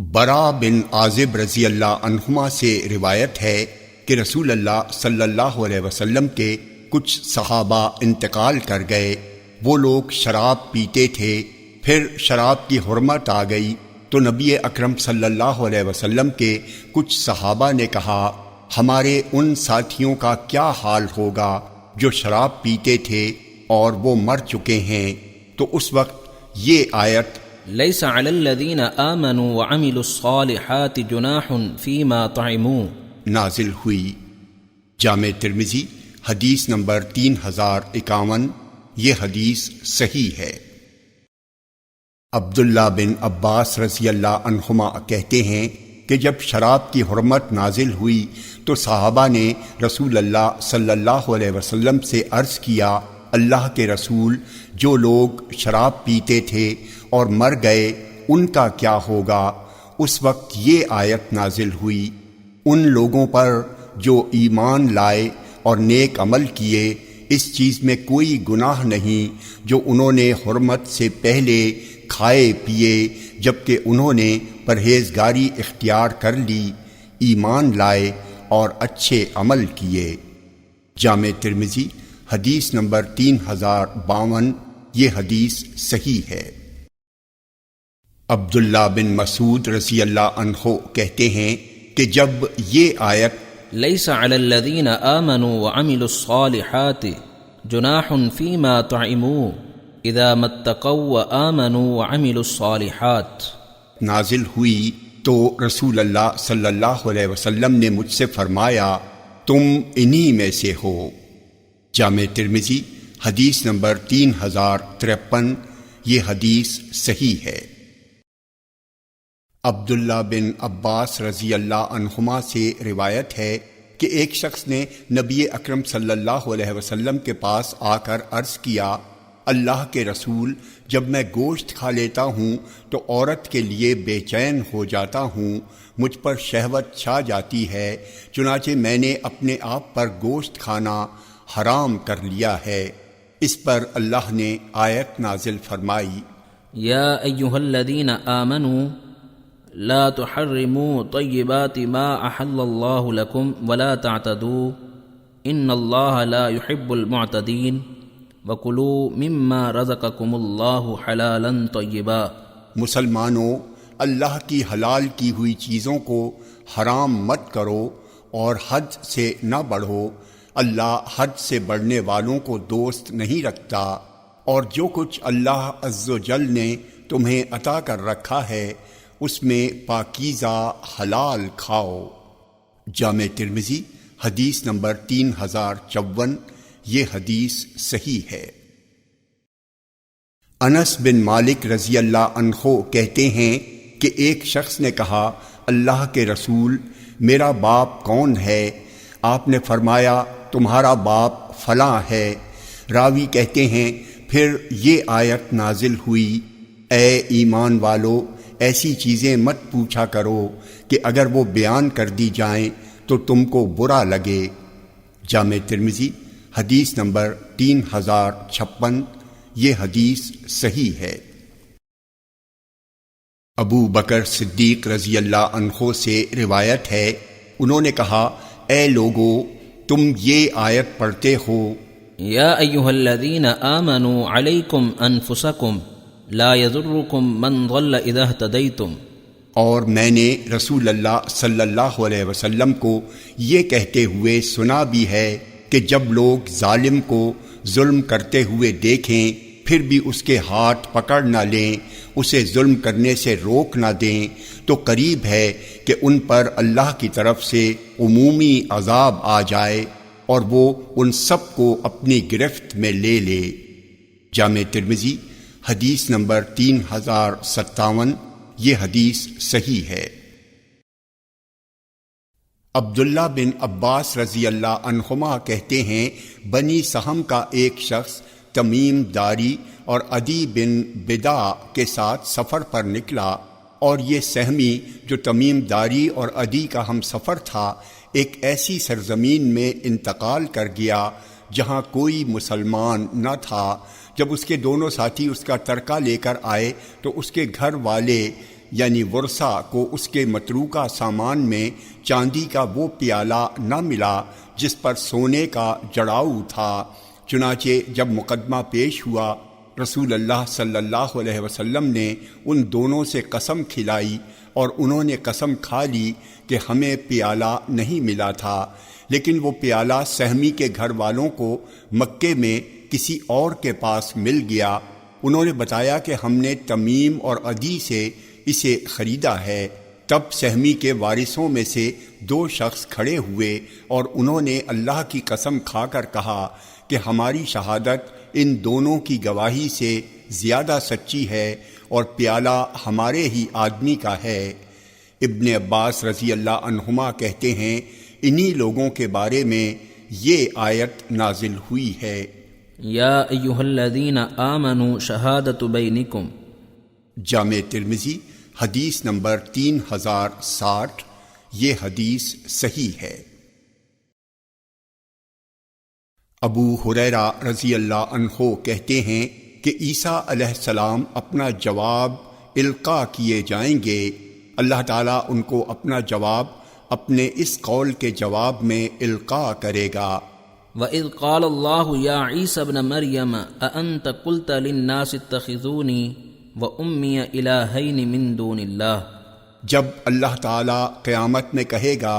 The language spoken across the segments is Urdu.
برا بن عازب رضی اللہ عنہما سے روایت ہے کہ رسول اللہ صلی اللہ علیہ وسلم کے کچھ صحابہ انتقال کر گئے۔ وہ لوگ شراب پیتے تھے، پھر شراب کی حرمت آ گئی تو نبی اکرم صلی اللہ علیہ وسلم کے کچھ صحابہ نے کہا، ہمارے ان ساتھیوں کا کیا حال ہوگا جو شراب پیتے تھے اور وہ مر چکے ہیں؟ تو اس وقت یہ آیت لیس علی الذین آمنوا وعملوا الصالحات جناح فیما طعموا نازل ہوئی۔ جامع ترمذی حدیث نمبر 3051، یہ حدیث صحیح ہے۔ عبداللہ بن عباس رضی اللہ عنہما کہتے ہیں کہ جب شراب کی حرمت نازل ہوئی تو صحابہ نے رسول اللہ صلی اللہ علیہ وسلم سے عرض کیا، اللہ کے رسول، جو لوگ شراب پیتے تھے اور مر گئے ان کا کیا ہوگا؟ اس وقت یہ آیت نازل ہوئی، ان لوگوں پر جو ایمان لائے اور نیک عمل کیے، اس چیز میں کوئی گناہ نہیں جو انہوں نے حرمت سے پہلے کھائے پیے جبکہ انہوں نے پرہیزگاری اختیار کر لی، ایمان لائے اور اچھے عمل کیے۔ جامع ترمذی حدیث نمبر 3052، یہ حدیث صحیح ہے۔ عبداللہ بن مسعود رضی اللہ عنہ کہتے ہیں کہ جب یہ آیت لیس علی الذین آمنوا وعملوا الصالحات جناح فیما طعموا اذا ما اتقوا وآمنوا وعملوا الصالحات نازل ہوئی تو رسول اللہ صلی اللہ علیہ وسلم نے مجھ سے فرمایا، تم انہی میں سے ہو۔ جامع ترمذی حدیث نمبر 3053، یہ حدیث صحیح ہے۔ عبداللہ بن عباس رضی اللہ عنہما سے روایت ہے کہ ایک شخص نے نبی اکرم صلی اللہ علیہ وسلم کے پاس آ کر عرض کیا، اللہ کے رسول، جب میں گوشت کھا لیتا ہوں تو عورت کے لیے بے چین ہو جاتا ہوں، مجھ پر شہوت چھا جاتی ہے، چنانچہ میں نے اپنے آپ پر گوشت کھانا حرام کر لیا ہے۔ اس پر اللہ نے آیت نازل فرمائی، یا ایہا الذین آمنوا لا تحرموا طیبات ما احل اللہ لکم ولا تعتدوا ان اللہ لا يحب المعتدین وَكُلُوا مِمَّا رَزَقَكُمُ اللَّهُ حَلَالًا طَيِّبًا۔ مسلمانوں، اللہ کی حلال کی ہوئی چیزوں کو حرام مت کرو اور حد سے نہ بڑھو، اللہ حد سے بڑھنے والوں کو دوست نہیں رکھتا، اور جو کچھ اللہ عز و جل نے تمہیں عطا کر رکھا ہے اس میں پاکیزہ حلال کھاؤ۔ جامع ترمذی حدیث نمبر 3054، یہ حدیث صحیح ہے۔ انس بن مالک رضی اللہ عنہ کہتے ہیں کہ ایک شخص نے کہا، اللہ کے رسول، میرا باپ کون ہے؟ آپ نے فرمایا، تمہارا باپ فلاں ہے۔ راوی کہتے ہیں پھر یہ آیت نازل ہوئی، اے ایمان والو، ایسی چیزیں مت پوچھا کرو کہ اگر وہ بیان کر دی جائیں تو تم کو برا لگے۔ جامع ترمذی حدیث نمبر 3056، یہ حدیث صحیح ہے۔ ابو بکر صدیق رضی اللہ عنہ سے روایت ہے، انہوں نے کہا، اے لوگو، تم یہ آیت پڑھتے ہو، یا ایہا الذین آمنوا علیکم انفسکم لا یضرکم من ضل اذا اہتدیتم، اور میں نے رسول اللہ صلی اللہ علیہ وسلم کو یہ کہتے ہوئے سنا بھی ہے کہ جب لوگ ظالم کو ظلم کرتے ہوئے دیکھیں پھر بھی اس کے ہاتھ پکڑ نہ لیں، اسے ظلم کرنے سے روک نہ دیں، تو قریب ہے کہ ان پر اللہ کی طرف سے عمومی عذاب آ جائے اور وہ ان سب کو اپنی گرفت میں لے لے۔ جامع ترمذی حدیث نمبر 3057، یہ حدیث صحیح ہے۔ عبداللہ بن عباس رضی اللہ عنہما کہتے ہیں، بنی سہم کا ایک شخص تمیم داری اور عدی بن بدع کے ساتھ سفر پر نکلا، اور یہ سہمی جو تمیم داری اور عدی کا ہم سفر تھا، ایک ایسی سرزمین میں انتقال کر گیا جہاں کوئی مسلمان نہ تھا۔ جب اس کے دونوں ساتھی اس کا ترکہ لے کر آئے تو اس کے گھر والے یعنی ورثہ کو اس کے متروکہ سامان میں چاندی کا وہ پیالہ نہ ملا جس پر سونے کا جڑاؤ تھا۔ چنانچہ جب مقدمہ پیش ہوا، رسول اللہ صلی اللہ علیہ وسلم نے ان دونوں سے قسم کھلائی اور انہوں نے قسم کھا لی کہ ہمیں پیالہ نہیں ملا تھا، لیکن وہ پیالہ سہمی کے گھر والوں کو مکے میں کسی اور کے پاس مل گیا۔ انہوں نے بتایا کہ ہم نے تمیم اور عدی سے اسے خریدا ہے۔ تب سہمی کے وارثوں میں سے 2 شخص کھڑے ہوئے اور انہوں نے اللہ کی قسم کھا کر کہا کہ ہماری شہادت ان دونوں کی گواہی سے زیادہ سچی ہے اور پیالہ ہمارے ہی آدمی کا ہے۔ ابن عباس رضی اللہ عنہما کہتے ہیں انہی لوگوں کے بارے میں یہ آیت نازل ہوئی ہے۔ یا ایھا الذین آمنوا شہادۃ بینکم۔ جامع ترمذی حدیث نمبر 3060۔ یہ حدیث صحیح ہے۔ ابو ہریرہ رضی اللہ عنہ کہتے ہیں کہ عیسیٰ علیہ السلام اپنا جواب القاء کیے جائیں گے، اللہ تعالیٰ ان کو اپنا جواب اپنے اس قول کے جواب میں القاء کرے گا۔ وَإِذْ قَالَ اللَّهُ يَا عِيسَى ابْنَ مَرْيَمَ أَأَنْتَ قُلْتَ لِلنَّاسِ اتَّخِذُونِي وَأُمِّيَ إِلَٰهَيْنِ مِن دُونِ اللَّهِ، جب اللہ تعالیٰ قیامت میں کہے گا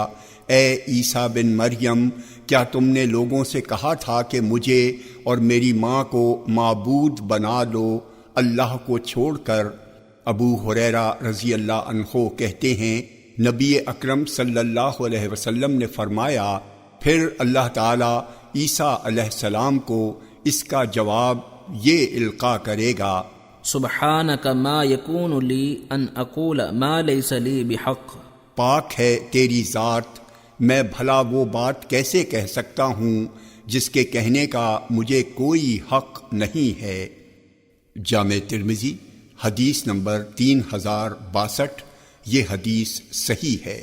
اے عیسیٰ بن مریم، کیا تم نے لوگوں سے کہا تھا کہ مجھے اور میری ماں کو معبود بنا لو اللہ کو چھوڑ کر؟ ابو ہریرہ رضی اللہ عنہ کہتے ہیں نبی اکرم صلی اللہ علیہ وسلم نے فرمایا، پھر اللہ تعالیٰ عیسیٰ علیہ السلام کو اس کا جواب یہ القاء کرے گا، سبحانک ما یکون لی ان اقول ما لیس لی بحق، پاک ہے تیری ذات، میں بھلا وہ بات کیسے کہہ سکتا ہوں جس کے کہنے کا مجھے کوئی حق نہیں ہے۔ جامع ترمذی حدیث نمبر 3062۔ یہ حدیث صحیح ہے۔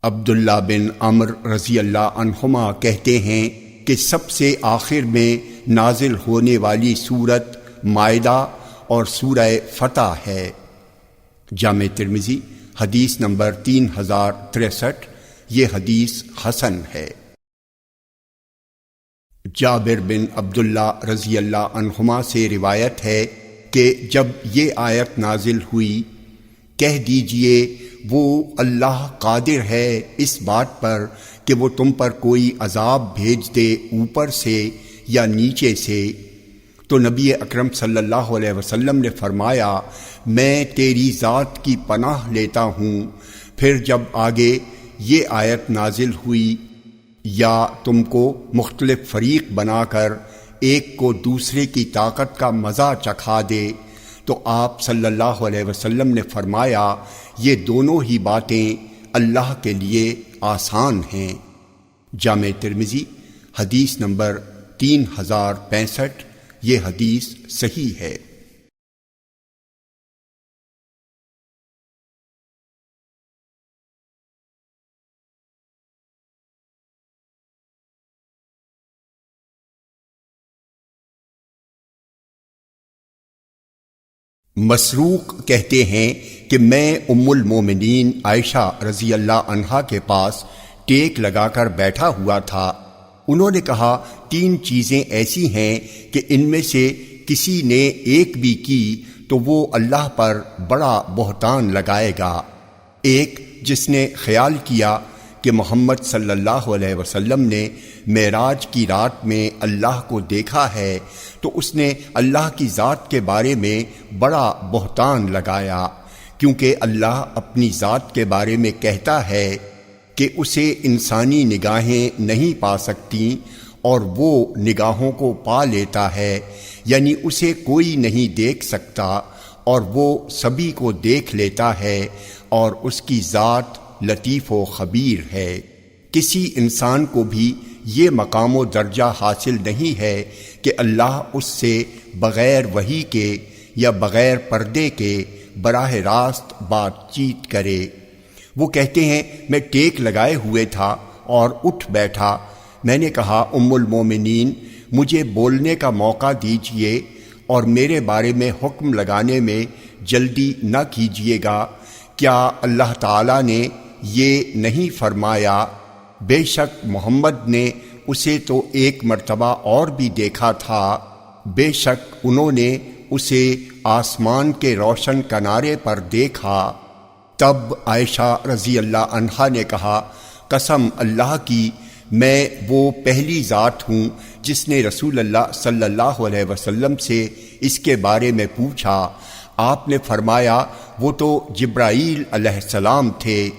عبداللہ بن عمرو رضی اللہ عنہما کہتے ہیں کہ سب سے آخر میں نازل ہونے والی سورت مائدہ اور سورہ فتح ہے۔ جامع ترمذی حدیث نمبر 3063۔ یہ حدیث حسن ہے۔ جابر بن عبداللہ رضی اللہ عنہما سے روایت ہے کہ جب یہ آیت نازل ہوئی، کہہ دیجئے وہ اللہ قادر ہے اس بات پر کہ وہ تم پر کوئی عذاب بھیج دے اوپر سے یا نیچے سے، تو نبی اکرم صلی اللہ علیہ وسلم نے فرمایا میں تیری ذات کی پناہ لیتا ہوں۔ پھر جب آگے یہ آیت نازل ہوئی، یا تم کو مختلف فریق بنا کر ایک کو دوسرے کی طاقت کا مزہ چکھا دے، تو آپ صلی اللہ علیہ وسلم نے فرمایا یہ دونوں ہی باتیں اللہ کے لیے آسان ہیں۔ جامع ترمذی حدیث نمبر 3065۔ یہ حدیث صحیح ہے۔ مسروق کہتے ہیں کہ میں ام المومنین عائشہ رضی اللہ عنہا کے پاس ٹیک لگا کر بیٹھا ہوا تھا۔ انہوں نے کہا 3 چیزیں ایسی ہیں کہ ان میں سے کسی نے ایک بھی کی تو وہ اللہ پر بڑا بہتان لگائے گا۔ ایک، جس نے خیال کیا کہ محمد صلی اللہ علیہ وسلم نے معراج کی رات میں اللہ کو دیکھا ہے تو اس نے اللہ کی ذات کے بارے میں بڑا بہتان لگایا، کیونکہ اللہ اپنی ذات کے بارے میں کہتا ہے کہ اسے انسانی نگاہیں نہیں پا سکتی اور وہ نگاہوں کو پا لیتا ہے، یعنی اسے کوئی نہیں دیکھ سکتا اور وہ سبھی کو دیکھ لیتا ہے اور اس کی ذات لطیف و خبیر ہے۔ کسی انسان کو بھی یہ مقام و درجہ حاصل نہیں ہے کہ اللہ اس سے بغیر وحی کے یا بغیر پردے کے براہ راست بات چیت کرے۔ وہ کہتے ہیں میں ٹیک لگائے ہوئے تھا اور اٹھ بیٹھا۔ میں نے کہا ام المومنین مجھے بولنے کا موقع دیجئے اور میرے بارے میں حکم لگانے میں جلدی نہ کیجیے گا۔ کیا اللہ تعالیٰ نے یہ نہیں فرمایا، بے شک محمد نے اسے تو ایک مرتبہ اور بھی دیکھا تھا، بے شک انہوں نے اسے آسمان کے روشن کنارے پر دیکھا۔ تب عائشہ رضی اللہ عنہا نے کہا، قسم اللہ کی، میں وہ پہلی ذات ہوں جس نے رسول اللہ صلی اللہ علیہ وسلم سے اس کے بارے میں پوچھا۔ آپ نے فرمایا، وہ تو جبرائیل علیہ السلام تھے۔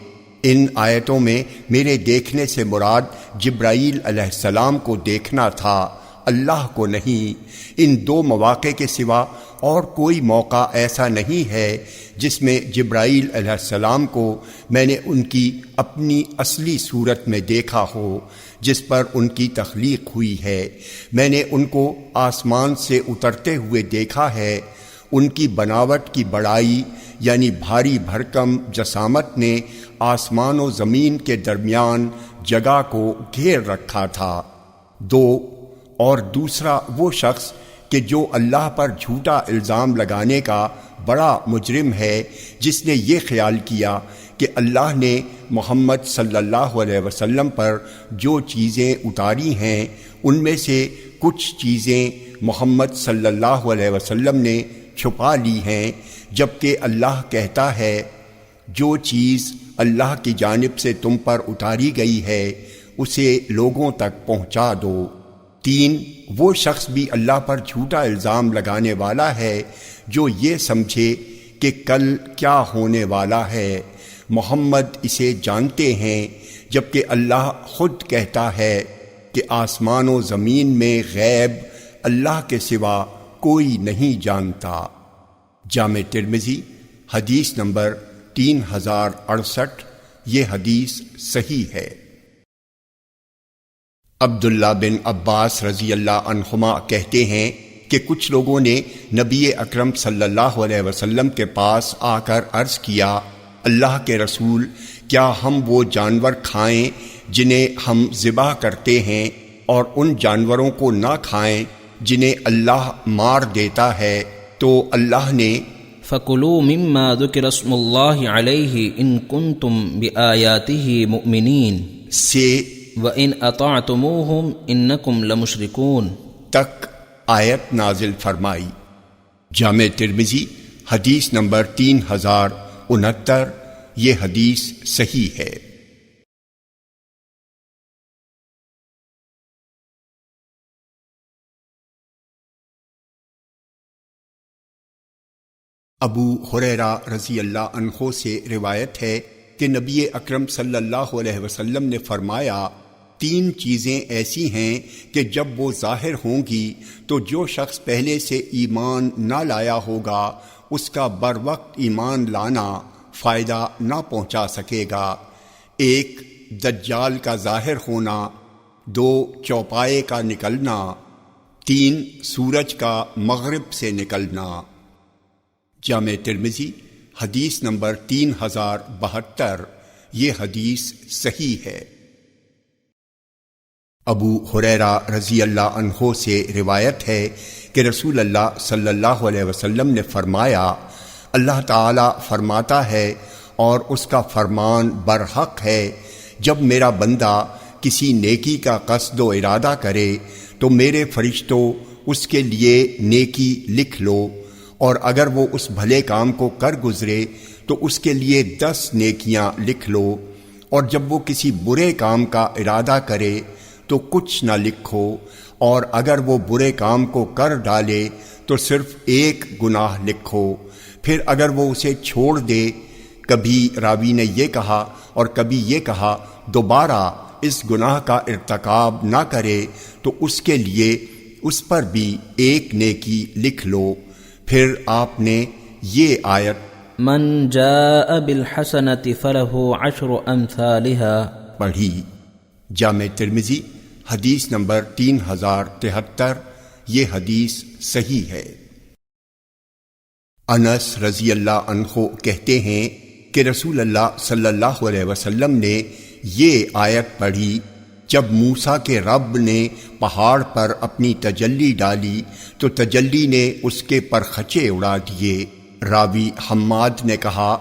ان آیتوں میں میرے دیکھنے سے مراد جبرائیل علیہ السلام کو دیکھنا تھا، اللہ کو نہیں۔ ان دو مواقع کے سوا اور کوئی موقع ایسا نہیں ہے جس میں جبرائیل علیہ السلام کو میں نے ان کی اپنی اصلی صورت میں دیکھا ہو جس پر ان کی تخلیق ہوئی ہے۔ میں نے ان کو آسمان سے اترتے ہوئے دیکھا ہے۔ ان کی بناوٹ کی بڑائی یعنی بھاری بھرکم جسامت نے آسمان و زمین کے درمیان جگہ کو گھیر رکھا تھا۔ اور دوسرا وہ شخص کہ جو اللہ پر جھوٹا الزام لگانے کا بڑا مجرم ہے، جس نے یہ خیال کیا کہ اللہ نے محمد صلی اللہ علیہ وسلم پر جو چیزیں اتاری ہیں ان میں سے کچھ چیزیں محمد صلی اللہ علیہ وسلم نے چھپا لی ہیں، جبکہ اللہ کہتا ہے جو چیز اللہ کی جانب سے تم پر اتاری گئی ہے اسے لوگوں تک پہنچا دو۔ 3 وہ شخص بھی اللہ پر جھوٹا الزام لگانے والا ہے جو یہ سمجھے کہ کل کیا ہونے والا ہے، محمد اسے جانتے ہیں، جبکہ اللہ خود کہتا ہے کہ آسمان و زمین میں غیب اللہ کے سوا کوئی نہیں جانتا۔ جامع ترمذی حدیث نمبر 3068، یہ حدیث صحیح ہے۔ عبداللہ بن عباس رضی اللہ عنہما کہتے ہیں کہ کچھ لوگوں نے نبی اکرم صلی اللہ علیہ وسلم کے پاس آ کر عرض کیا، اللہ کے رسول، کیا ہم وہ جانور کھائیں جنہیں ہم ذبح کرتے ہیں اور ان جانوروں کو نہ کھائیں جنہیں اللہ مار دیتا ہے؟ تو اللہ نے فَكُلُوا مِمَّا ذُكِرَ اسْمُ اللَّهِ عَلَيْهِ إِن كُنتُم بِآيَاتِهِ مُؤْمِنِينَ سے وَإِنْ أَطَعْتُمُوهُمْ إِنَّكُمْ لَمُشْرِكُونَ تک آیت نازل فرمائی۔ جامع ترمذی حدیث نمبر 3069، یہ حدیث صحیح ہے۔ ابو ہریرہ رضی اللہ عنہ سے روایت ہے کہ نبی اکرم صلی اللہ علیہ وسلم نے فرمایا، 3 چیزیں ایسی ہیں کہ جب وہ ظاہر ہوں گی تو جو شخص پہلے سے ایمان نہ لایا ہوگا اس کا بر وقت ایمان لانا فائدہ نہ پہنچا سکے گا۔ 1 دجال کا ظاہر ہونا، 2 چوپائے کا نکلنا، 3 سورج کا مغرب سے نکلنا۔ جامع ترمذی حدیث نمبر 3072، یہ حدیث صحیح ہے۔ ابو ہریرہ رضی اللہ عنہ سے روایت ہے کہ رسول اللہ صلی اللہ علیہ وسلم نے فرمایا، اللہ تعالی فرماتا ہے اور اس کا فرمان برحق ہے، جب میرا بندہ کسی نیکی کا قصد و ارادہ کرے تو میرے فرشتوں اس کے لیے نیکی لکھ لو، اور اگر وہ اس بھلے کام کو کر گزرے تو اس کے لیے 10 نیکیاں لکھ لو، اور جب وہ کسی برے کام کا ارادہ کرے تو کچھ نہ لکھو، اور اگر وہ برے کام کو کر ڈالے تو صرف 1 گناہ لکھو۔ پھر اگر وہ اسے چھوڑ دے، کبھی راوی نے یہ کہا اور کبھی یہ کہا، دوبارہ اس گناہ کا ارتکاب نہ کرے تو اس کے لیے اس پر بھی 1 نیکی لکھ لو۔ پھر آپ نے یہ آیت من جاء بالحسنۃ فلہ 10 امثالها پڑھی۔ جامع ترمذی حدیث نمبر 3073، یہ حدیث صحیح ہے۔ انس رضی اللہ عنہ کہتے ہیں کہ رسول اللہ صلی اللہ علیہ وسلم نے یہ آیت پڑھی، جب موسیٰ کے رب نے پہاڑ پر اپنی تجلی ڈالی تو تجلی نے اس کے پرخچے اڑا دیے۔ راوی حماد نے کہا،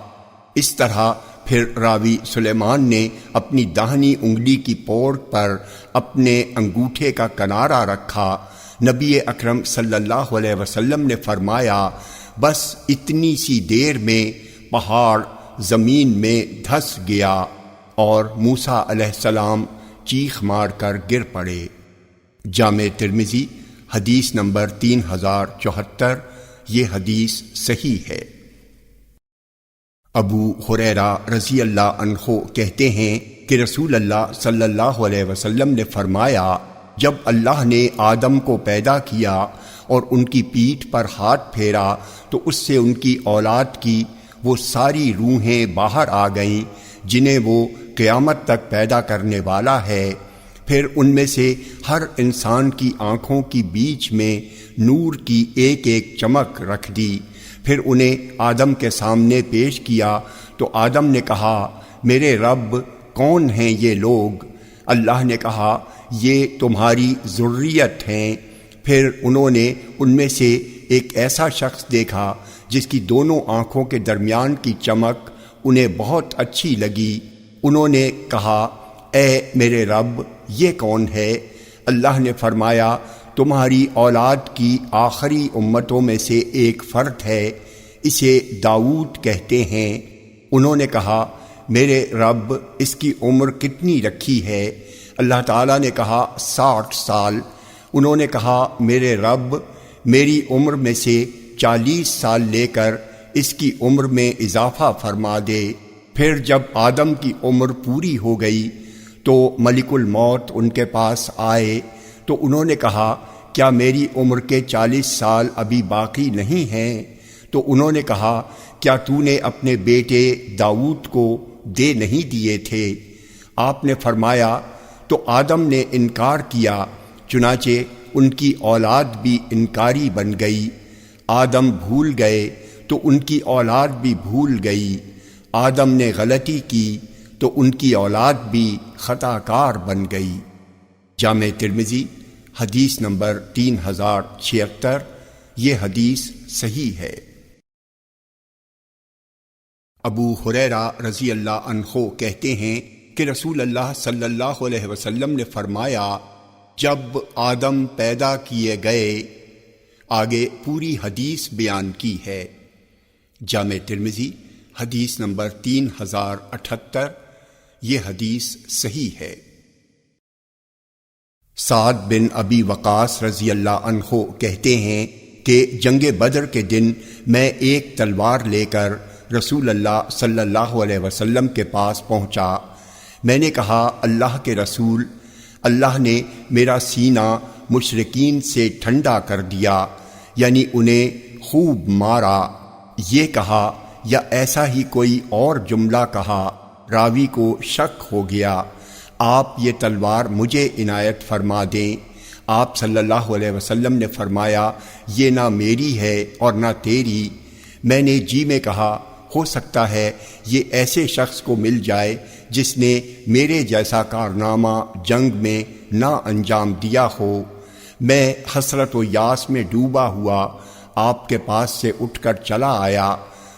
اس طرح پھر راوی سلیمان نے اپنی داہنی انگلی کی پوڑ پر اپنے انگوٹھے کا کنارہ رکھا۔ نبی اکرم صلی اللہ علیہ وسلم نے فرمایا، بس اتنی سی دیر میں پہاڑ زمین میں دھس گیا اور موسیٰ علیہ السلام چیخ مار کر گر پڑے۔ جامع ترمذی حدیث نمبر 3074، یہ حدیث صحیح ہے۔ ابو ہریرہ رضی اللہ عنہ کہتے ہیں کہ رسول اللہ صلی اللہ علیہ وسلم نے فرمایا، جب اللہ نے آدم کو پیدا کیا اور ان کی پیٹھ پر ہاتھ پھیرا تو اس سے ان کی اولاد کی وہ ساری روحیں باہر آ گئیں جنہیں وہ قیامت تک پیدا کرنے والا ہے۔ پھر ان میں سے ہر انسان کی آنکھوں کی بیچ میں نور کی ایک ایک چمک رکھ دی۔ پھر انہیں آدم کے سامنے پیش کیا تو آدم نے کہا، میرے رب، کون ہیں یہ لوگ؟ اللہ نے کہا، یہ تمہاری ذریت ہیں۔ پھر انہوں نے ان میں سے ایک ایسا شخص دیکھا جس کی دونوں آنکھوں کے درمیان کی چمک انہیں بہت اچھی لگی۔ انہوں نے کہا، اے میرے رب، یہ کون ہے؟ اللہ نے فرمایا، تمہاری اولاد کی آخری امتوں میں سے ایک فرد ہے، اسے داؤد کہتے ہیں۔ انہوں نے کہا، میرے رب، اس کی عمر کتنی رکھی ہے؟ اللہ تعالیٰ نے کہا، 60 سال۔ انہوں نے کہا، میرے رب، میری عمر میں سے 40 سال لے کر اس کی عمر میں اضافہ فرما دے۔ پھر جب آدم کی عمر پوری ہو گئی تو ملک الموت ان کے پاس آئے تو انہوں نے کہا، کیا میری عمر کے 40 سال ابھی باقی نہیں ہیں؟ تو انہوں نے کہا، کیا تو نے اپنے بیٹے داؤد کو دے نہیں دیے تھے؟ آپ نے فرمایا، تو آدم نے انکار کیا، چنانچہ ان کی اولاد بھی انکاری بن گئی۔ آدم بھول گئے تو ان کی اولاد بھی بھول گئی۔ آدم نے غلطی کی تو ان کی اولاد بھی خطا کار بن گئی۔ جامع ترمذی حدیث نمبر 3076، یہ حدیث صحیح ہے۔ ابو ہریرہ رضی اللہ عنہ کہتے ہیں کہ رسول اللہ صلی اللہ علیہ وسلم نے فرمایا، جب آدم پیدا کیے گئے، آگے پوری حدیث بیان کی ہے۔ جامع ترمذی حدیث نمبر 3078، یہ حدیث صحیح ہے۔ سعد بن ابی وقاص رضی اللہ عنہ کہتے ہیں کہ جنگ بدر کے دن میں ایک تلوار لے کر رسول اللہ صلی اللہ علیہ وسلم کے پاس پہنچا۔ میں نے کہا، اللہ کے رسول، اللہ نے میرا سینہ مشرکین سے ٹھنڈا کر دیا، یعنی انہیں خوب مارا۔ یہ کہا یا ایسا ہی کوئی اور جملہ کہا، راوی کو شک ہو گیا۔ آپ یہ تلوار مجھے عنایت فرما دیں۔ آپ صلی اللہ علیہ وسلم نے فرمایا، یہ نہ میری ہے اور نہ تیری۔ میں نے جی میں کہا، ہو سکتا ہے یہ ایسے شخص کو مل جائے جس نے میرے جیسا کارنامہ جنگ میں نہ انجام دیا ہو۔ میں حسرت و یاس میں ڈوبا ہوا آپ کے پاس سے اٹھ کر چلا آیا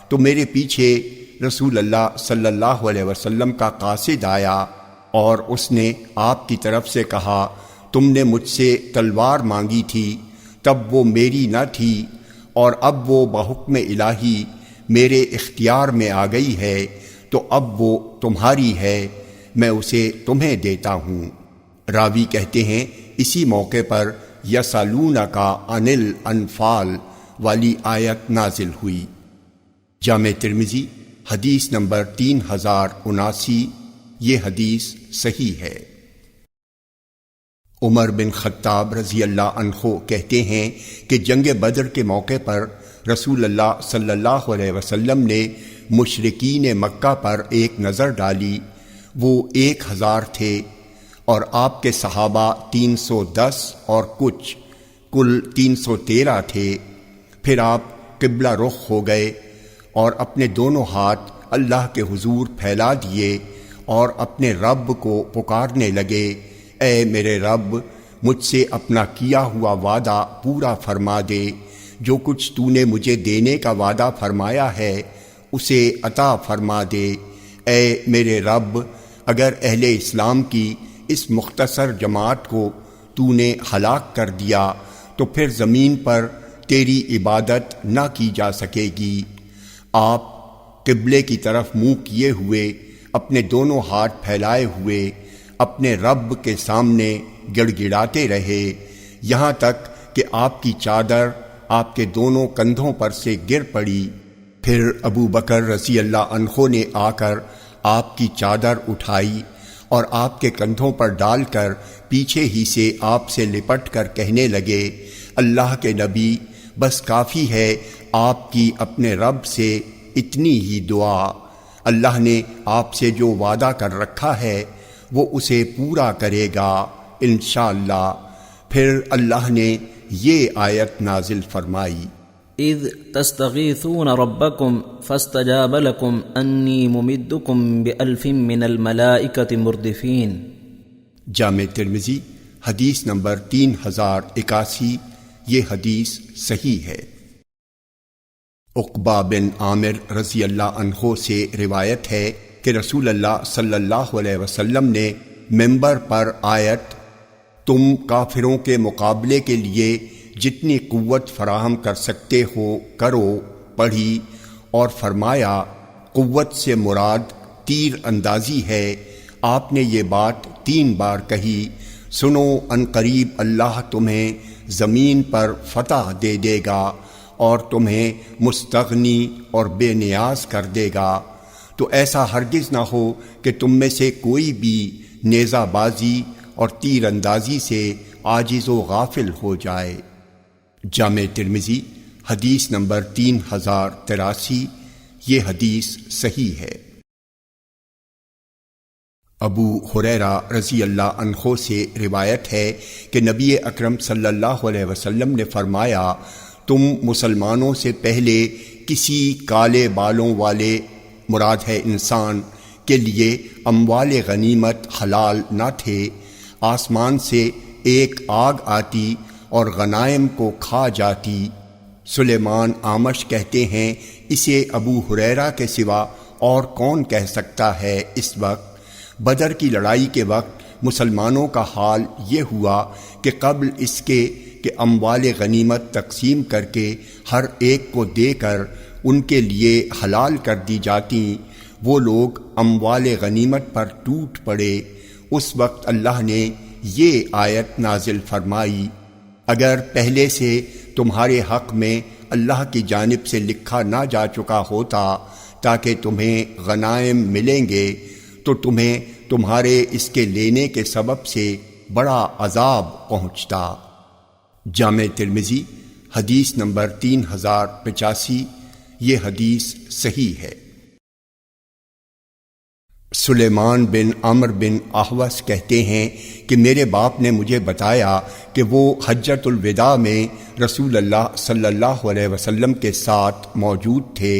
تو میرے پیچھے رسول اللہ صلی اللہ علیہ وسلم کا قاصد آیا اور اس نے آپ کی طرف سے کہا، تم نے مجھ سے تلوار مانگی تھی، تب وہ میری نہ تھی، اور اب وہ بحکم الہی میرے اختیار میں آ گئی ہے، تو اب وہ تمہاری ہے، میں اسے تمہیں دیتا ہوں۔ راوی کہتے ہیں، اسی موقع پر یسالونک عن الانفال والی آیت نازل ہوئی۔ جامع ترمذی حدیث نمبر 3079، یہ حدیث صحیح ہے۔ عمر بن خطاب رضی اللہ عنہ کہتے ہیں کہ جنگ بدر کے موقع پر رسول اللہ صلی اللہ علیہ وسلم نے مشرکین مکہ پر ایک نظر ڈالی۔ وہ 1000 تھے اور آپ کے صحابہ 310 اور کچھ، کل 313 تھے۔ پھر آپ قبلہ رخ ہو گئے اور اپنے دونوں ہاتھ اللہ کے حضور پھیلا دیے اور اپنے رب کو پکارنے لگے، اے میرے رب، مجھ سے اپنا کیا ہوا وعدہ پورا فرما دے۔ جو کچھ تو نے مجھے دینے کا وعدہ فرمایا ہے اسے عطا فرما دے۔ اے میرے رب، اگر اہل اسلام کی اس مختصر جماعت کو تو نے ہلاک کر دیا تو پھر زمین پر تیری عبادت نہ کی جا سکے گی۔ آپ قبلے کی طرف منہ کیے ہوئے، اپنے دونوں ہاتھ پھیلائے ہوئے اپنے رب کے سامنے گڑ گڑاتے رہے، یہاں تک کہ آپ کی چادر آپ کے دونوں کندھوں پر سے گر پڑی۔ پھر ابو بکر رضی اللہ عنہ نے آ کر آپ کی چادر اٹھائی اور آپ کے کندھوں پر ڈال کر پیچھے ہی سے آپ سے لپٹ کر کہنے لگے، اللہ کے نبی، بس کافی ہے آپ کی اپنے رب سے اتنی ہی دعا، اللہ نے آپ سے جو وعدہ کر رکھا ہے وہ اسے پورا کرے گا انشاءاللہ۔ پھر اللہ نے یہ آیت نازل فرمائی، اذ تستغیثون ربکم فاستجاب لکم انی ممدکم بألف من الملائکۃ مردفین۔ جامع ترمذی حدیث نمبر 3081، یہ حدیث صحیح ہے۔ عقبہ بن عامر رضی اللہ عنہ سے روایت ہے کہ رسول اللہ صلی اللہ علیہ وسلم نے منبر پر آیت تم کافروں کے مقابلے کے لیے جتنی قوت فراہم کر سکتے ہو کرو پڑھی اور فرمایا قوت سے مراد تیر اندازی ہے۔ آپ نے یہ بات 3 بار کہی، سنو ان قریب اللہ تمہیں زمین پر فتح دے دے گا اور تمہیں مستغنی اور بے نیاز کر دے گا، تو ایسا ہرگز نہ ہو کہ تم میں سے کوئی بھی نیزہ بازی اور تیر اندازی سے عاجز و غافل ہو جائے۔ جامع ترمذی حدیث نمبر 3083، یہ حدیث صحیح ہے۔ ابو ہریرہ رضی اللہ عنہ سے روایت ہے کہ نبی اکرم صلی اللہ علیہ وسلم نے فرمایا، تم مسلمانوں سے پہلے کسی کالے بالوں والے، مراد ہے انسان، کے لیے اموال غنیمت حلال نہ تھے۔ آسمان سے ایک آگ آتی اور غنائم کو کھا جاتی۔ سلیمان آمش کہتے ہیں، اسے ابو ہریرہ کے سوا اور کون کہہ سکتا ہے؟ اس وقت بدر کی لڑائی کے وقت مسلمانوں کا حال یہ ہوا کہ قبل اس کے کہ اموال غنیمت تقسیم کر کے ہر ایک کو دے کر ان کے لیے حلال کر دی جاتی، وہ لوگ اموال غنیمت پر ٹوٹ پڑے۔ اس وقت اللہ نے یہ آیت نازل فرمائی، اگر پہلے سے تمہارے حق میں اللہ کی جانب سے لکھا نہ جا چکا ہوتا تاکہ تمہیں غنائم ملیں گے تو تمہیں تمہارے اس کے لینے کے سبب سے بڑا عذاب پہنچتا۔ جامع ترمذی حدیث نمبر 3085، یہ حدیث صحیح ہے۔ سلیمان بن عمرو بن احوص کہتے ہیں کہ میرے باپ نے مجھے بتایا کہ وہ حجۃ الوداع میں رسول اللہ صلی اللہ علیہ وسلم کے ساتھ موجود تھے،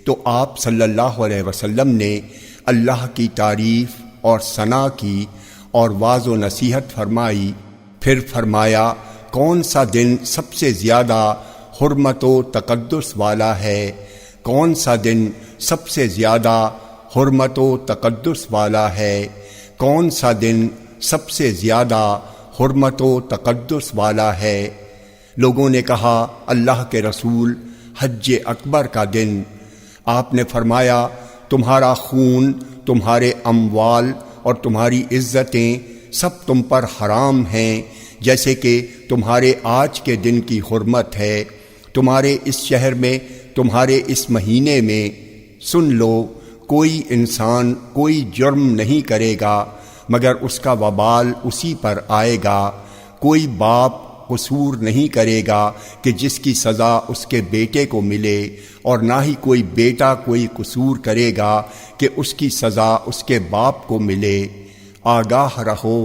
تو آپ صلی اللہ علیہ وسلم نے اللہ کی تعریف اور ثنا کی اور واعظ و نصیحت فرمائی۔ پھر فرمایا، کون سا دن سب سے زیادہ حرمت و تقدس والا ہے؟ کون سا دن سب سے زیادہ حرمت و تقدس والا ہے؟ کون سا دن سب سے زیادہ حرمت و تقدس والا ہے؟ لوگوں نے کہا، اللہ کے رسول، حج اکبر کا دن۔ آپ نے فرمایا، تمہارا خون، تمہارے اموال اور تمہاری عزتیں سب تم پر حرام ہیں، جیسے کہ تمہارے آج کے دن کی حرمت ہے، تمہارے اس شہر میں، تمہارے اس مہینے میں۔ سن لو، کوئی انسان کوئی جرم نہیں کرے گا مگر اس کا وبال اسی پر آئے گا۔ کوئی باپ قصور نہیں کرے گا کہ جس کی سزا اس کے بیٹے کو ملے، اور نہ ہی کوئی بیٹا کوئی قصور کرے گا کہ اس کی سزا اس کے باپ کو ملے۔ آگاہ رہو،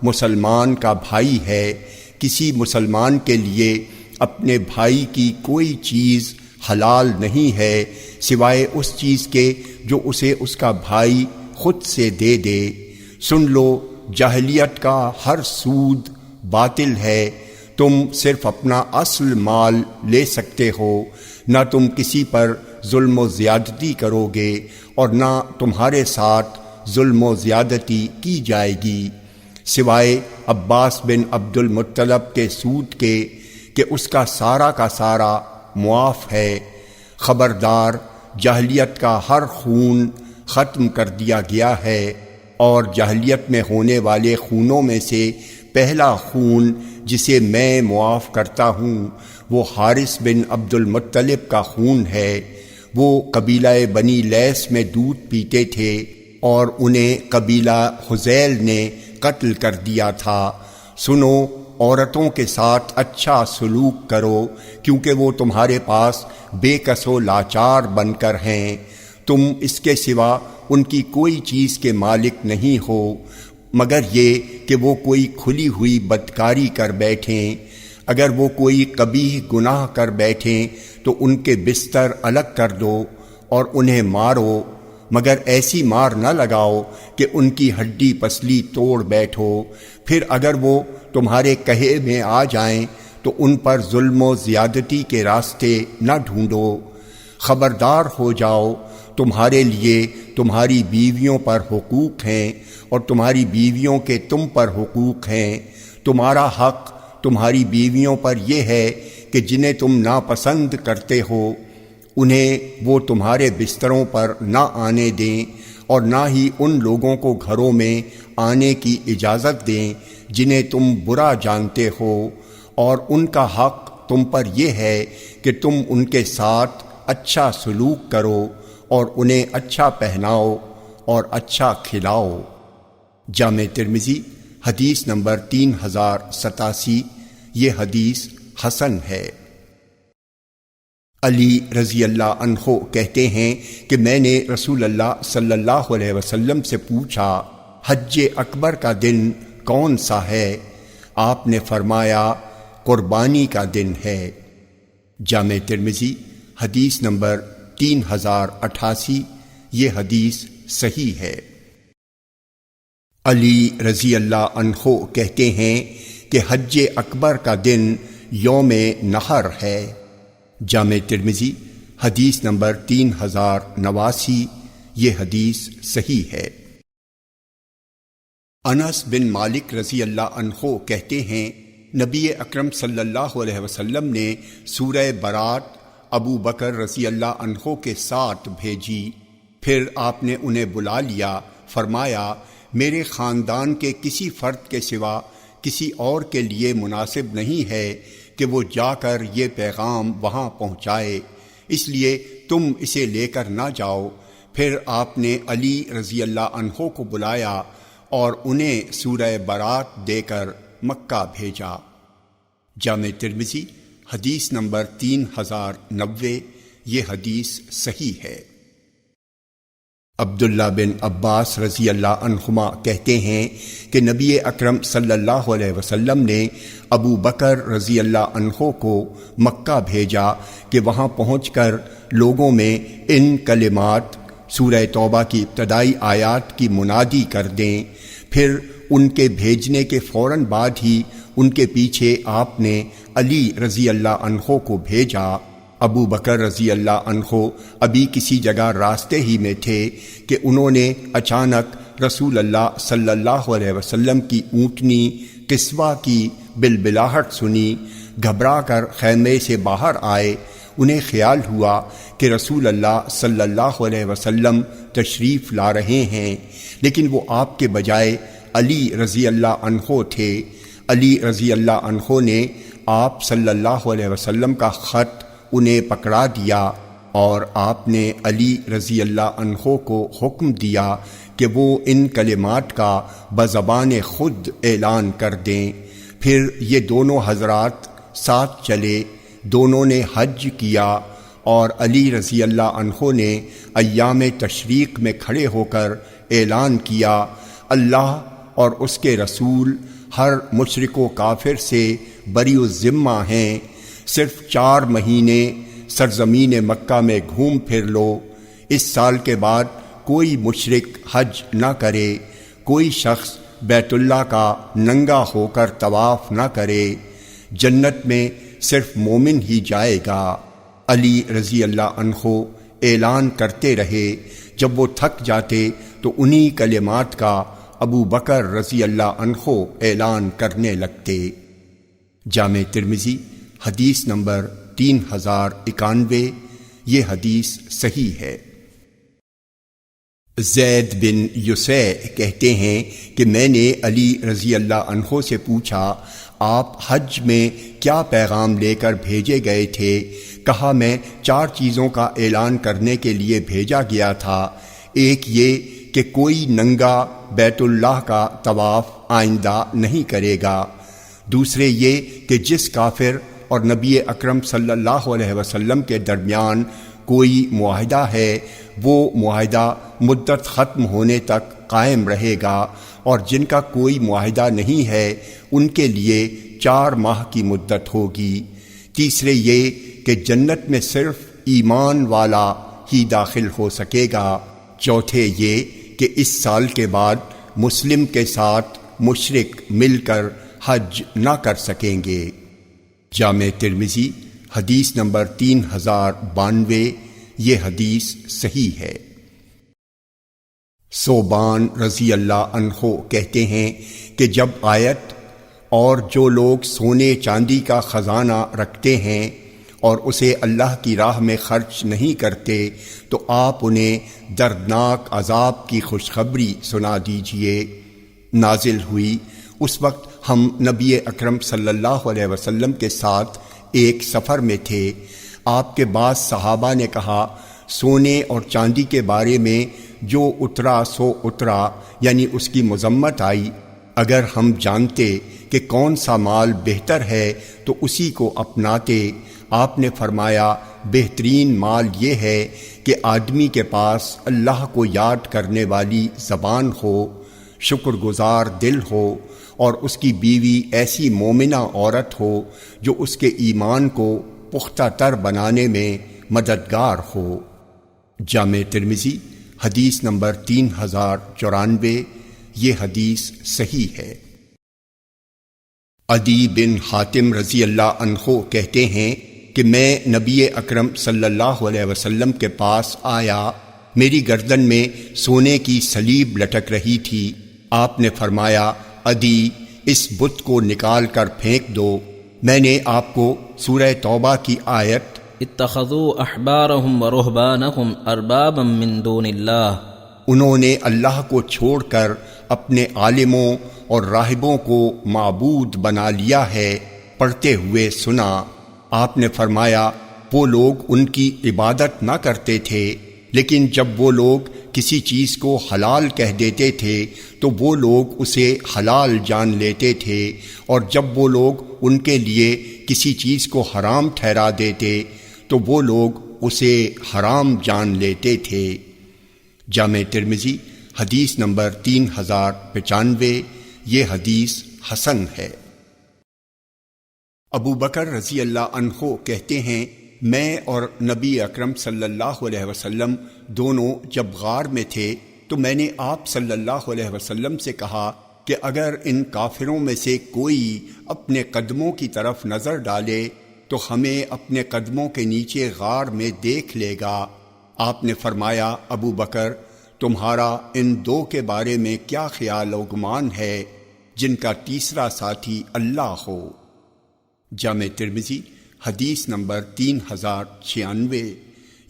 مسلمان کا بھائی ہے، کسی مسلمان کے لیے اپنے بھائی کی کوئی چیز حلال نہیں ہے سوائے اس چیز کے جو اسے اس کا بھائی خود سے دے دے۔ سن لو، جاہلیت کا ہر سود باطل ہے، تم صرف اپنا اصل مال لے سکتے ہو، نہ تم کسی پر ظلم و زیادتی کرو گے اور نہ تمہارے ساتھ ظلم و زیادتی کی جائے گی، سوائے عباس بن عبد المطلب کے سود کے کہ اس کا سارا معاف ہے۔ خبردار، جاہلیت کا ہر خون ختم کر دیا گیا ہے، اور جاہلیت میں ہونے والے خونوں میں سے پہلا خون جسے میں معاف کرتا ہوں وہ حارث بن عبد المطلب کا خون ہے۔ وہ قبیلہ بنی لیث میں دودھ پیتے تھے اور انہیں قبیلہ حذیل نے قتل کر دیا تھا۔ سنو، عورتوں کے ساتھ اچھا سلوک کرو، کیونکہ وہ تمہارے پاس بے کس و لاچار بن کر ہیں، تم اس کے سوا ان کی کوئی چیز کے مالک نہیں ہو، مگر یہ کہ وہ کوئی کھلی ہوئی بدکاری کر بیٹھیں۔ اگر وہ کوئی قبیح گناہ کر بیٹھیں تو ان کے بستر الگ کر دو اور انہیں مارو، مگر ایسی مار نہ لگاؤ کہ ان کی ہڈی پسلی توڑ بیٹھو۔ پھر اگر وہ تمہارے کہے میں آ جائیں تو ان پر ظلم و زیادتی کے راستے نہ ڈھونڈو۔ خبردار ہو جاؤ، تمہارے لیے تمہاری بیویوں پر حقوق ہیں اور تمہاری بیویوں کے تم پر حقوق ہیں۔ تمہارا حق تمہاری بیویوں پر یہ ہے کہ جنہیں تم ناپسند کرتے ہو انہیں وہ تمہارے بستروں پر نہ آنے دیں، اور نہ ہی ان لوگوں کو گھروں میں آنے کی اجازت دیں جنہیں تم برا جانتے ہو، اور ان کا حق تم پر یہ ہے کہ تم ان کے ساتھ اچھا سلوک کرو اور انہیں اچھا پہناؤ اور اچھا کھلاؤ۔ جامع ترمذی حدیث نمبر 3087، یہ حدیث حسن ہے۔ علی رضی اللہ عنہ کہتے ہیں کہ میں نے رسول اللہ صلی اللہ علیہ وسلم سے پوچھا، حج اکبر کا دن کون سا ہے؟ آپ نے فرمایا، قربانی کا دن ہے۔ جامع ترمذی حدیث نمبر 3088، یہ حدیث صحیح ہے۔ علی رضی اللہ عنہ کہتے ہیں کہ حج اکبر کا دن یوم نحر ہے۔ جامع ترمذی حدیث نمبر 3089، یہ حدیث صحیح ہے۔ انس بن مالک رضی اللہ عنہ کہتے ہیں، نبی اکرم صلی اللہ علیہ وسلم نے سورہ برات ابو بکر رضی اللہ عنہ کے ساتھ بھیجی، پھر آپ نے انہیں بلا لیا، فرمایا، میرے خاندان کے کسی فرد کے سوا کسی اور کے لیے مناسب نہیں ہے کہ وہ جا کر یہ پیغام وہاں پہنچائے، اس لیے تم اسے لے کر نہ جاؤ۔ پھر آپ نے علی رضی اللہ عنہ کو بلایا اور انہیں سورہ برات دے کر مکہ بھیجا۔ جامع ترمذی حدیث نمبر 3090، یہ حدیث صحیح ہے۔ عبداللہ بن عباس رضی اللہ عنہما کہتے ہیں کہ نبی اکرم صلی اللہ علیہ وسلم نے ابو بکر رضی اللہ عنہ کو مکہ بھیجا کہ وہاں پہنچ کر لوگوں میں ان کلمات سورہ توبہ کی ابتدائی آیات کی منادی کر دیں۔ پھر ان کے بھیجنے کے فوراً بعد ہی ان کے پیچھے آپ نے علی رضی اللہ عنہ کو بھیجا۔ ابو بکر رضی اللہ عنہ ابھی کسی جگہ راستے ہی میں تھے کہ انہوں نے اچانک رسول اللہ صلی اللہ علیہ وسلم کی اونٹنی قصوہ کی بلبلاہٹ سنی، گھبرا کر خیمے سے باہر آئے۔ انہیں خیال ہوا کہ رسول اللہ صلی اللہ علیہ وسلم تشریف لا رہے ہیں، لیکن وہ آپ کے بجائے علی رضی اللہ عنہ تھے۔ علی رضی اللہ عنہ نے آپ صلی اللہ علیہ وسلم کا خط انہیں پکڑا دیا اور آپ نے علی رضی اللہ عنہ کو حکم دیا کہ وہ ان کلمات کا بزبان خود اعلان کر دیں۔ پھر یہ دونوں حضرات ساتھ چلے، دونوں نے حج کیا، اور علی رضی اللہ عنہ نے ایام تشریق میں کھڑے ہو کر اعلان کیا، اللہ اور اس کے رسول ہر مشرک و کافر سے بری الذمہ ہیں، صرف 4 مہینے سرزمین مکہ میں گھوم پھر لو۔ اس سال کے بعد کوئی مشرک حج نہ کرے، کوئی شخص بیت اللہ کا ننگا ہو کر طواف نہ کرے۔ جنت میں صرف مومن ہی جائے گا۔ علی رضی اللہ عنہ اعلان کرتے رہے، جب وہ تھک جاتے تو انہی کلمات کا ابو بکر رضی اللہ عنہ اعلان کرنے لگتے۔ جامع ترمذی حدیث نمبر 3091، یہ حدیث صحیح ہے۔ زید بن یسیع کہتے ہیں کہ میں نے علی رضی اللہ عنہ سے پوچھا، آپ حج میں کیا پیغام لے کر بھیجے گئے تھے؟ کہا، میں 4 چیزوں کا اعلان کرنے کے لیے بھیجا گیا تھا۔ ایک یہ کہ کوئی ننگا بیت اللہ کا طواف آئندہ نہیں کرے گا۔ دوسرے یہ کہ جس کافر اور نبی اکرم صلی اللہ علیہ وسلم کے درمیان کوئی معاہدہ ہے، وہ معاہدہ مدت ختم ہونے تک قائم رہے گا، اور جن کا کوئی معاہدہ نہیں ہے ان کے لیے 4 ماہ کی مدت ہوگی۔ تیسرے یہ کہ جنت میں صرف ایمان والا ہی داخل ہو سکے گا۔ چوتھے یہ کہ اس سال کے بعد مسلم کے ساتھ مشرک مل کر حج نہ کر سکیں گے۔ جامع ترمذی حدیث نمبر 3092، یہ حدیث صحیح ہے۔ ثوبان رضی اللہ عنہ کہتے ہیں کہ جب آیت اور جو لوگ سونے چاندی کا خزانہ رکھتے ہیں اور اسے اللہ کی راہ میں خرچ نہیں کرتے تو آپ انہیں دردناک عذاب کی خوشخبری سنا دیجئے، نازل ہوئی۔ اس وقت ہم نبی اکرم صلی اللہ علیہ وسلم کے ساتھ ایک سفر میں تھے۔ آپ کے بعض صحابہ نے کہا، سونے اور چاندی کے بارے میں جو اترا سو اترا، یعنی اس کی مذمت آئی۔ اگر ہم جانتے کہ کون سا مال بہتر ہے تو اسی کو اپناتے۔ آپ نے فرمایا، بہترین مال یہ ہے کہ آدمی کے پاس اللہ کو یاد کرنے والی زبان ہو، شکر گزار دل ہو، اور اس کی بیوی ایسی مومنہ عورت ہو جو اس کے ایمان کو پختہ تر بنانے میں مددگار ہو۔ جامع ترمذی حدیث نمبر 3094، یہ حدیث صحیح ہے۔ عدی بن حاتم رضی اللہ عنہ کہتے ہیں کہ میں نبی اکرم صلی اللہ علیہ وسلم کے پاس آیا، میری گردن میں سونے کی سلیب لٹک رہی تھی۔ آپ نے فرمایا، عدی، اس بت کو نکال کر پھینک دو۔ میں نے آپ کو سورہ توبہ کی آیت اتخذوا احبارهم ورهبانهم اربابا من دون اللہ، انہوں نے اللہ کو چھوڑ کر اپنے عالموں اور راہبوں کو معبود بنا لیا ہے، پڑھتے ہوئے سنا۔ آپ نے فرمایا، وہ لوگ ان کی عبادت نہ کرتے تھے، لیکن جب وہ لوگ کسی چیز کو حلال کہہ دیتے تھے تو وہ لوگ اسے حلال جان لیتے تھے، اور جب وہ لوگ ان کے لیے کسی چیز کو حرام ٹھہرا دیتے تو وہ لوگ اسے حرام جان لیتے تھے۔ جامع ترمذی حدیث نمبر 3095، یہ حدیث حسن ہے۔ ابو بکر رضی اللہ عنہ کہتے ہیں، میں اور نبی اکرم صلی اللہ علیہ وسلم دونوں جب غار میں تھے تو میں نے آپ صلی اللہ علیہ وسلم سے کہا کہ اگر ان کافروں میں سے کوئی اپنے قدموں کی طرف نظر ڈالے تو ہمیں اپنے قدموں کے نیچے غار میں دیکھ لے گا۔ آپ نے فرمایا، ابو بکر، تمہارا ان 2 کے بارے میں کیا خیال و گمان ہے جن کا تیسرا ساتھی اللہ ہو؟ جامع ترمذی حدیث نمبر 3096،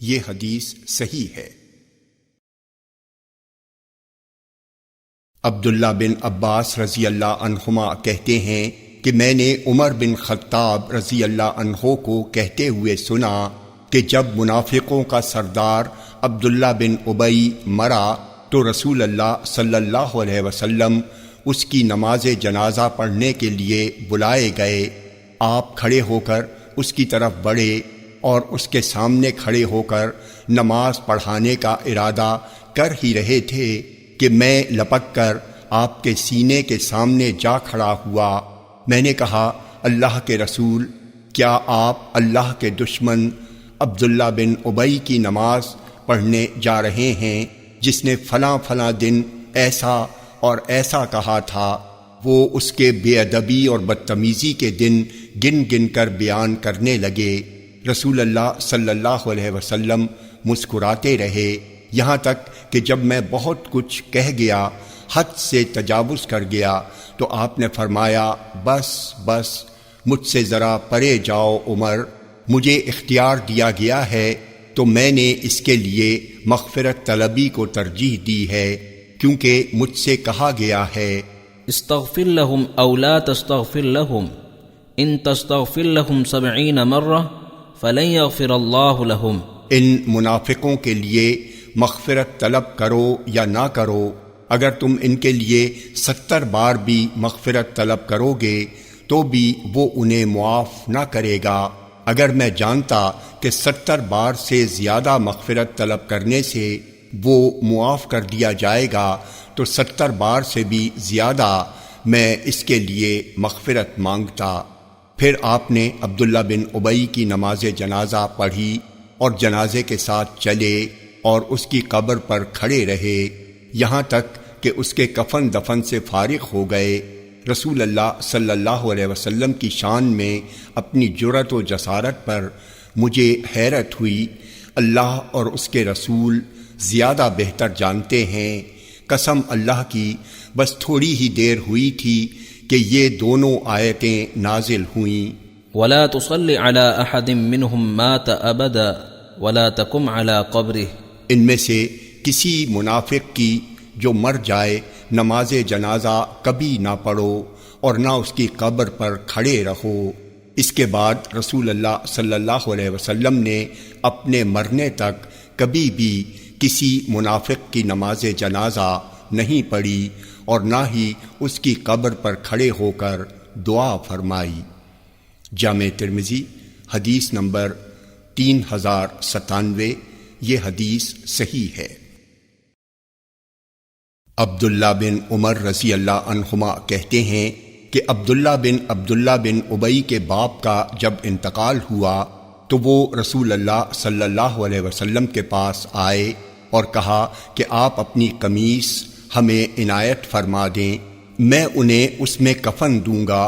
یہ حدیث صحیح ہے۔ عبداللہ بن عباس رضی اللہ عنہما کہتے ہیں کہ میں نے عمر بن خطاب رضی اللہ عنہ کو کہتے ہوئے سنا کہ جب منافقوں کا سردار عبداللہ بن ابی مرا تو رسول اللہ صلی اللہ علیہ وسلم اس کی نماز جنازہ پڑھنے کے لیے بلائے گئے۔ آپ کھڑے ہو کر اس کی طرف بڑھے اور اس کے سامنے کھڑے ہو کر نماز پڑھانے کا ارادہ کر ہی رہے تھے کہ میں لپک کر آپ کے سینے کے سامنے جا کھڑا ہوا۔ میں نے کہا، اللہ کے رسول، کیا آپ اللہ کے دشمن عبداللہ بن ابی کی نماز پڑھنے جا رہے ہیں جس نے فلاں فلاں دن ایسا اور ایسا کہا تھا؟ وہ اس کے بے ادبی اور بدتمیزی کے دن گن گن کر بیان کرنے لگے۔ رسول اللہ صلی اللہ علیہ وسلم مسکراتے رہے، یہاں تک کہ جب میں بہت کچھ کہہ گیا، حد سے تجاوز کر گیا، تو آپ نے فرمایا بس بس، مجھ سے ذرا پرے جاؤ عمر، مجھے اختیار دیا گیا ہے تو میں نے اس کے لیے مغفرت طلبی کو ترجیح دی ہے، کیونکہ مجھ سے کہا گیا ہے استغفر لهم او لا تستغفر لهم ان تستغفر لهم 70 مرة فلن يغفر الله لهم۔ ان منافقوں کے لیے مغفرت طلب کرو یا نہ کرو، اگر تم ان کے لیے 70 بار بھی مغفرت طلب کرو گے تو بھی وہ انہیں معاف نہ کرے گا۔ اگر میں جانتا کہ 70 بار سے زیادہ مغفرت طلب کرنے سے وہ معاف کر دیا جائے گا تو 70 بار سے بھی زیادہ میں اس کے لیے مغفرت مانگتا۔ پھر آپ نے عبداللہ بن ابی کی نماز جنازہ پڑھی اور جنازے کے ساتھ چلے اور اس کی قبر پر کھڑے رہے یہاں تک کہ اس کے کفن دفن سے فارغ ہو گئے۔ رسول اللہ صلی اللہ علیہ وسلم کی شان میں اپنی جرأت و جسارت پر مجھے حیرت ہوئی۔ اللہ اور اس کے رسول زیادہ بہتر جانتے ہیں۔ قسم اللہ کی، بس تھوڑی ہی دیر ہوئی تھی کہ یہ دونوں آیتیں نازل ہوئیں۔ ولا تصل على احد منهم مات ابدا ولا تقم على قبره۔ ان میں سے کسی منافق کی جو مر جائے نماز جنازہ کبھی نہ پڑھو اور نہ اس کی قبر پر کھڑے رہو۔ اس کے بعد رسول اللہ صلی اللہ علیہ وسلم نے اپنے مرنے تک کبھی بھی کسی منافق کی نماز جنازہ نہیں پڑھی اور نہ ہی اس کی قبر پر کھڑے ہو کر دعا فرمائی۔ جامع ترمذی حدیث نمبر 3097، یہ حدیث صحیح ہے۔ عبداللہ بن عمر رضی اللہ عنہما کہتے ہیں کہ عبداللہ بن ابی کے باپ کا جب انتقال ہوا تو وہ رسول اللہ صلی اللہ علیہ وسلم کے پاس آئے اور کہا کہ آپ اپنی قمیص ہمیں عنایت فرما دیں، میں انہیں اس میں کفن دوں گا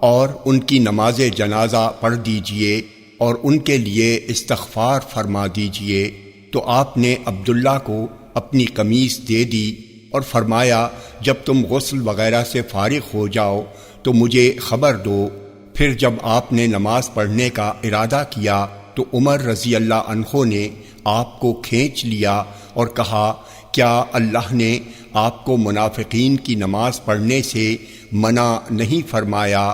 اور ان کی نماز جنازہ پڑھ دیجئے اور ان کے لیے استغفار فرما دیجئے۔ تو آپ نے عبداللہ کو اپنی قمیص دے دی اور فرمایا جب تم غسل وغیرہ سے فارغ ہو جاؤ تو مجھے خبر دو۔ پھر جب آپ نے نماز پڑھنے کا ارادہ کیا تو عمر رضی اللہ عنہ نے آپ کو کھینچ لیا اور کہا کیا اللہ نے آپ کو منافقین کی نماز پڑھنے سے منع نہیں فرمایا؟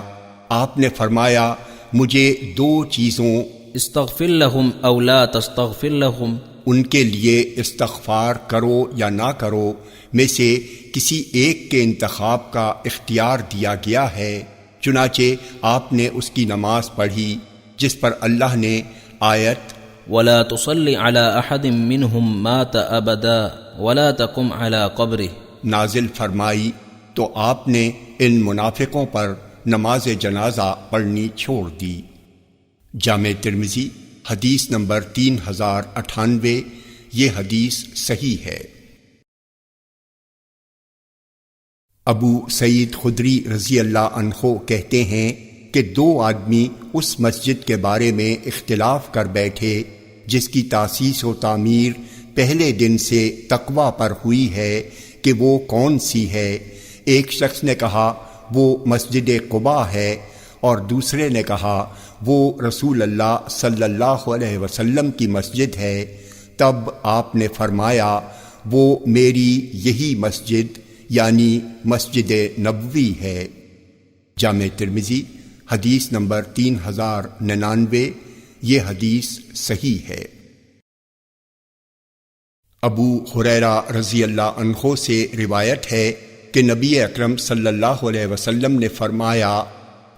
آپ نے فرمایا مجھے 2 چیزوں استغفر لهم او لا تستغفر لهم، ان کے لیے استغفار کرو یا نہ کرو میں سے کسی ایک کے انتخاب کا اختیار دیا گیا ہے۔ چنانچہ آپ نے اس کی نماز پڑھی جس پر اللہ نے آیت ولا تصل على احد منهم مات ابدا ولا تقم على قبره نازل فرمائی، تو آپ نے ان منافقوں پر نماز جنازہ پڑھنی چھوڑ دی۔ جامع ترمذی حدیث نمبر 3098، یہ حدیث صحیح ہے۔ ابو سعید خدری رضی اللہ عنہ کہتے ہیں کہ 2 آدمی اس مسجد کے بارے میں اختلاف کر بیٹھے جس کی تاسیس و تعمیر پہلے دن سے تقویٰ پر ہوئی ہے کہ وہ کون سی ہے۔ ایک شخص نے کہا وہ مسجد قباء ہے اور دوسرے نے کہا وہ رسول اللہ صلی اللہ علیہ وسلم کی مسجد ہے۔ تب آپ نے فرمایا وہ میری یہی مسجد یعنی مسجد نبوی ہے۔ جامع ترمذی حدیث نمبر 3099، یہ حدیث صحیح ہے۔ ابو ہریرہ رضی اللہ عنہ سے روایت ہے کہ نبی اکرم صلی اللہ علیہ وسلم نے فرمایا،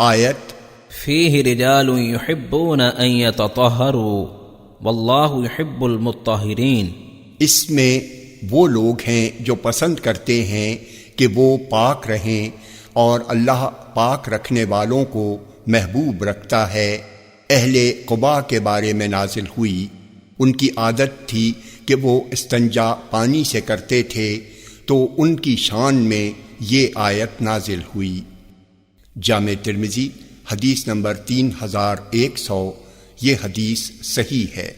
آیت فیہ رجال یحبون ان یتطہروا واللہ یحب المطہرین، اس میں وہ لوگ ہیں جو پسند کرتے ہیں کہ وہ پاک رہیں اور اللہ پاک رکھنے والوں کو محبوب رکھتا ہے۔ اہل قباء کے بارے میں نازل ہوئی، ان کی عادت تھی کہ وہ استنجا پانی سے کرتے تھے، تو ان کی شان میں یہ آیت نازل ہوئی۔ جامع ترمذی حدیث نمبر 3100، یہ حدیث صحیح ہے۔